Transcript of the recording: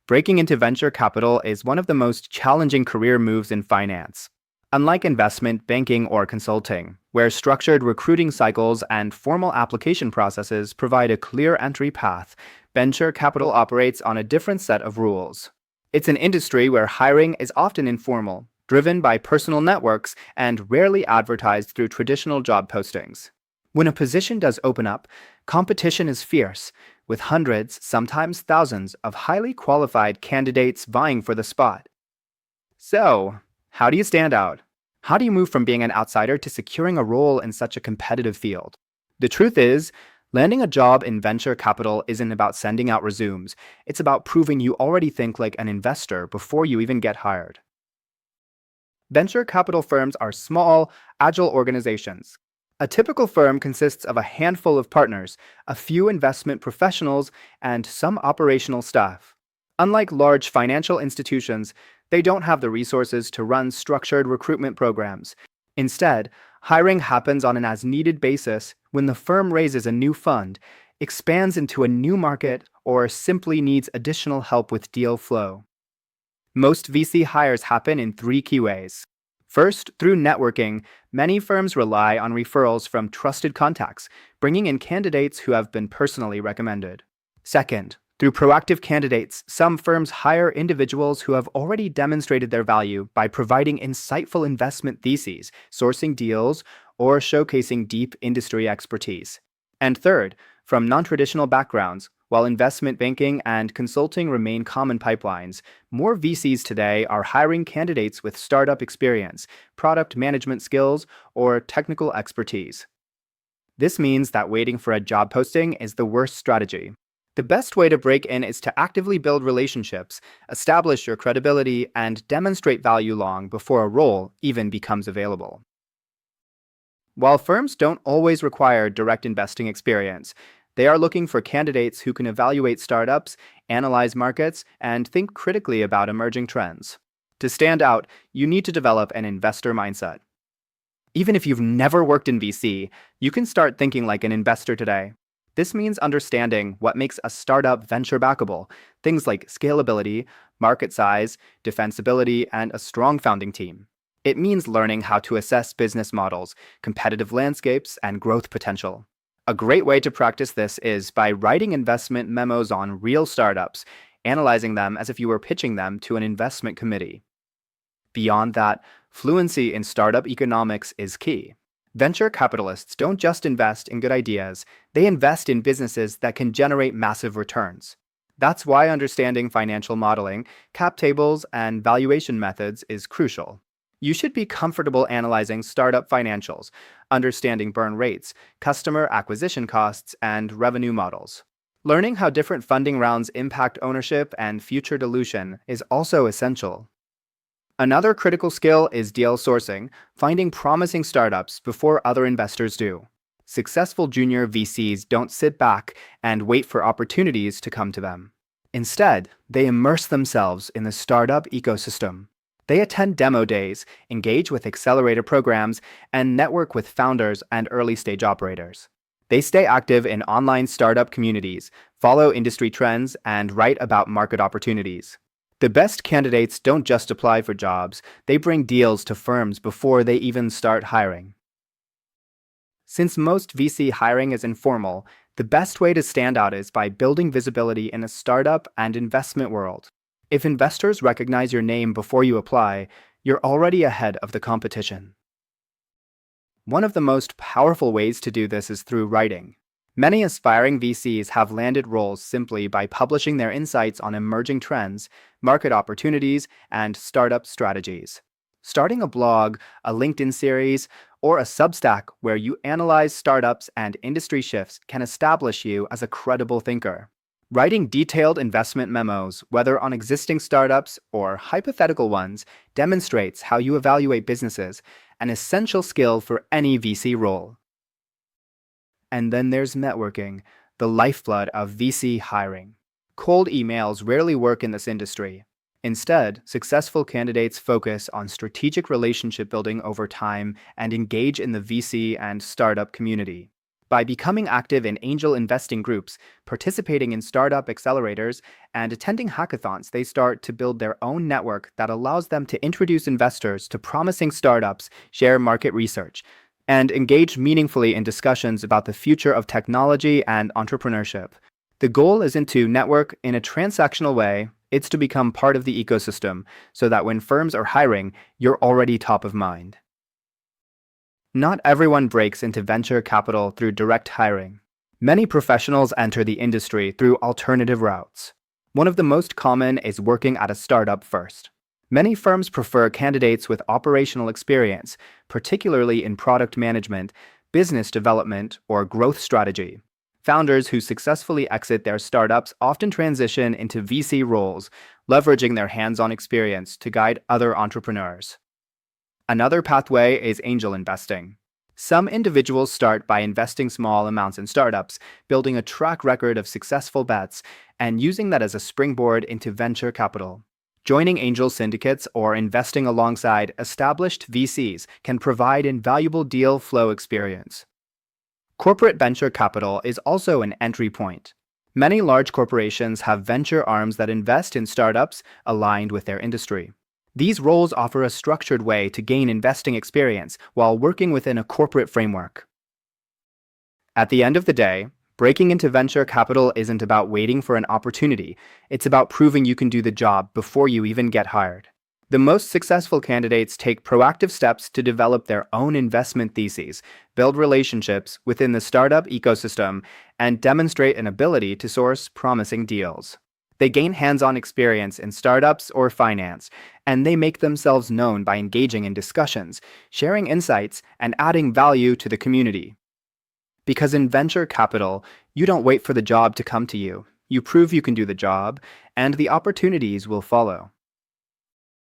Breaking into venture capital is one of the most challenging career moves in finance. Unlike investment banking or consulting, where structured recruiting cycles and formal application processes provide a clear entry path, venture capital operates on a different set of rules. It's an industry where hiring is often informal, driven by personal networks, and rarely advertised through traditional job postings. When a position does open up, competition is fierce, with hundreds, sometimes thousands, of highly qualified candidates vying for the spot. So, how do you stand out? How do you move from being an outsider to securing a role in such a competitive field? The truth is, landing a job in venture capital isn't about sending out resumes. It's about proving you already think like an investor before you even get hired. Venture capital firms are small, agile organizations. A typical firm consists of a handful of partners, a few investment professionals, and some operational staff. Unlike large financial institutions, they don't have the resources to run structured recruitment programs. Instead, hiring happens on an as-needed basis when the firm raises a new fund, expands into a new market, or simply needs additional help with deal flow. Most VC hires happen in three key ways. First, through networking, many firms rely on referrals from trusted contacts, bringing in candidates who have been personally recommended. Second, through proactive candidates, some firms hire individuals who have already demonstrated their value by providing insightful investment theses, sourcing deals, or showcasing deep industry expertise. And third, from non-traditional backgrounds, while investment banking and consulting remain common pipelines, more VCs today are hiring candidates with startup experience, product management skills, or technical expertise. This means that waiting for a job posting is the worst strategy. The best way to break in is to actively build relationships, establish your credibility, and demonstrate value long before a role even becomes available. While firms don't always require direct investing experience, they are looking for candidates who can evaluate startups, analyze markets, and think critically about emerging trends. To stand out, you need to develop an investor mindset. Even if you've never worked in VC, you can start thinking like an investor today. This means understanding what makes a startup venture backable, things like scalability, market size, defensibility, and a strong founding team. It means learning how to assess business models, competitive landscapes, and growth potential. A great way to practice this is by writing investment memos on real startups, analyzing them as if you were pitching them to an investment committee. Beyond that, fluency in startup economics is key. Venture capitalists don't just invest in good ideas, they invest in businesses that can generate massive returns. That's why understanding financial modeling, cap tables, and valuation methods is crucial. You should be comfortable analyzing startup financials, understanding burn rates, customer acquisition costs, and revenue models. Learning how different funding rounds impact ownership and future dilution is also essential. Another critical skill is deal sourcing, finding promising startups before other investors do. Successful junior VCs don't sit back and wait for opportunities to come to them. Instead, they immerse themselves in the startup ecosystem. They attend demo days, engage with accelerator programs, and network with founders and early-stage operators. They stay active in online startup communities, follow industry trends, and write about market opportunities. The best candidates don't just apply for jobs, they bring deals to firms before they even start hiring. Since most VC hiring is informal, the best way to stand out is by building visibility in a startup and investment world. If investors recognize your name before you apply, you're already ahead of the competition. One of the most powerful ways to do this is through writing. Many aspiring VCs have landed roles simply by publishing their insights on emerging trends, market opportunities, and startup strategies. Starting a blog, a LinkedIn series, or a Substack where you analyze startups and industry shifts can establish you as a credible thinker. Writing detailed investment memos, whether on existing startups or hypothetical ones, demonstrates how you evaluate businesses, an essential skill for any VC role. And then there's networking, the lifeblood of VC hiring. Cold emails rarely work in this industry. Instead, successful candidates focus on strategic relationship building over time and engage in the VC and startup community. By becoming active in angel investing groups, participating in startup accelerators, and attending hackathons, they start to build their own network that allows them to introduce investors to promising startups, share market research, and engage meaningfully in discussions about the future of technology and entrepreneurship. The goal isn't to network in a transactional way, it's to become part of the ecosystem so that when firms are hiring, you're already top of mind. Not everyone breaks into venture capital through direct hiring. Many professionals enter the industry through alternative routes. One of the most common is working at a startup first. Many firms prefer candidates with operational experience, particularly in product management, business development, or growth strategy. Founders who successfully exit their startups often transition into VC roles, leveraging their hands-on experience to guide other entrepreneurs. Another pathway is angel investing. Some individuals start by investing small amounts in startups, building a track record of successful bets, and using that as a springboard into venture capital. Joining angel syndicates or investing alongside established VCs can provide invaluable deal flow experience. Corporate venture capital is also an entry point. Many large corporations have venture arms that invest in startups aligned with their industry. These roles offer a structured way to gain investing experience while working within a corporate framework. At the end of the day, breaking into venture capital isn't about waiting for an opportunity, it's about proving you can do the job before you even get hired. The most successful candidates take proactive steps to develop their own investment theses, build relationships within the startup ecosystem, and demonstrate an ability to source promising deals. They gain hands-on experience in startups or finance, and they make themselves known by engaging in discussions, sharing insights, and adding value to the community. Because in venture capital, you don't wait for the job to come to you. You prove you can do the job, and the opportunities will follow.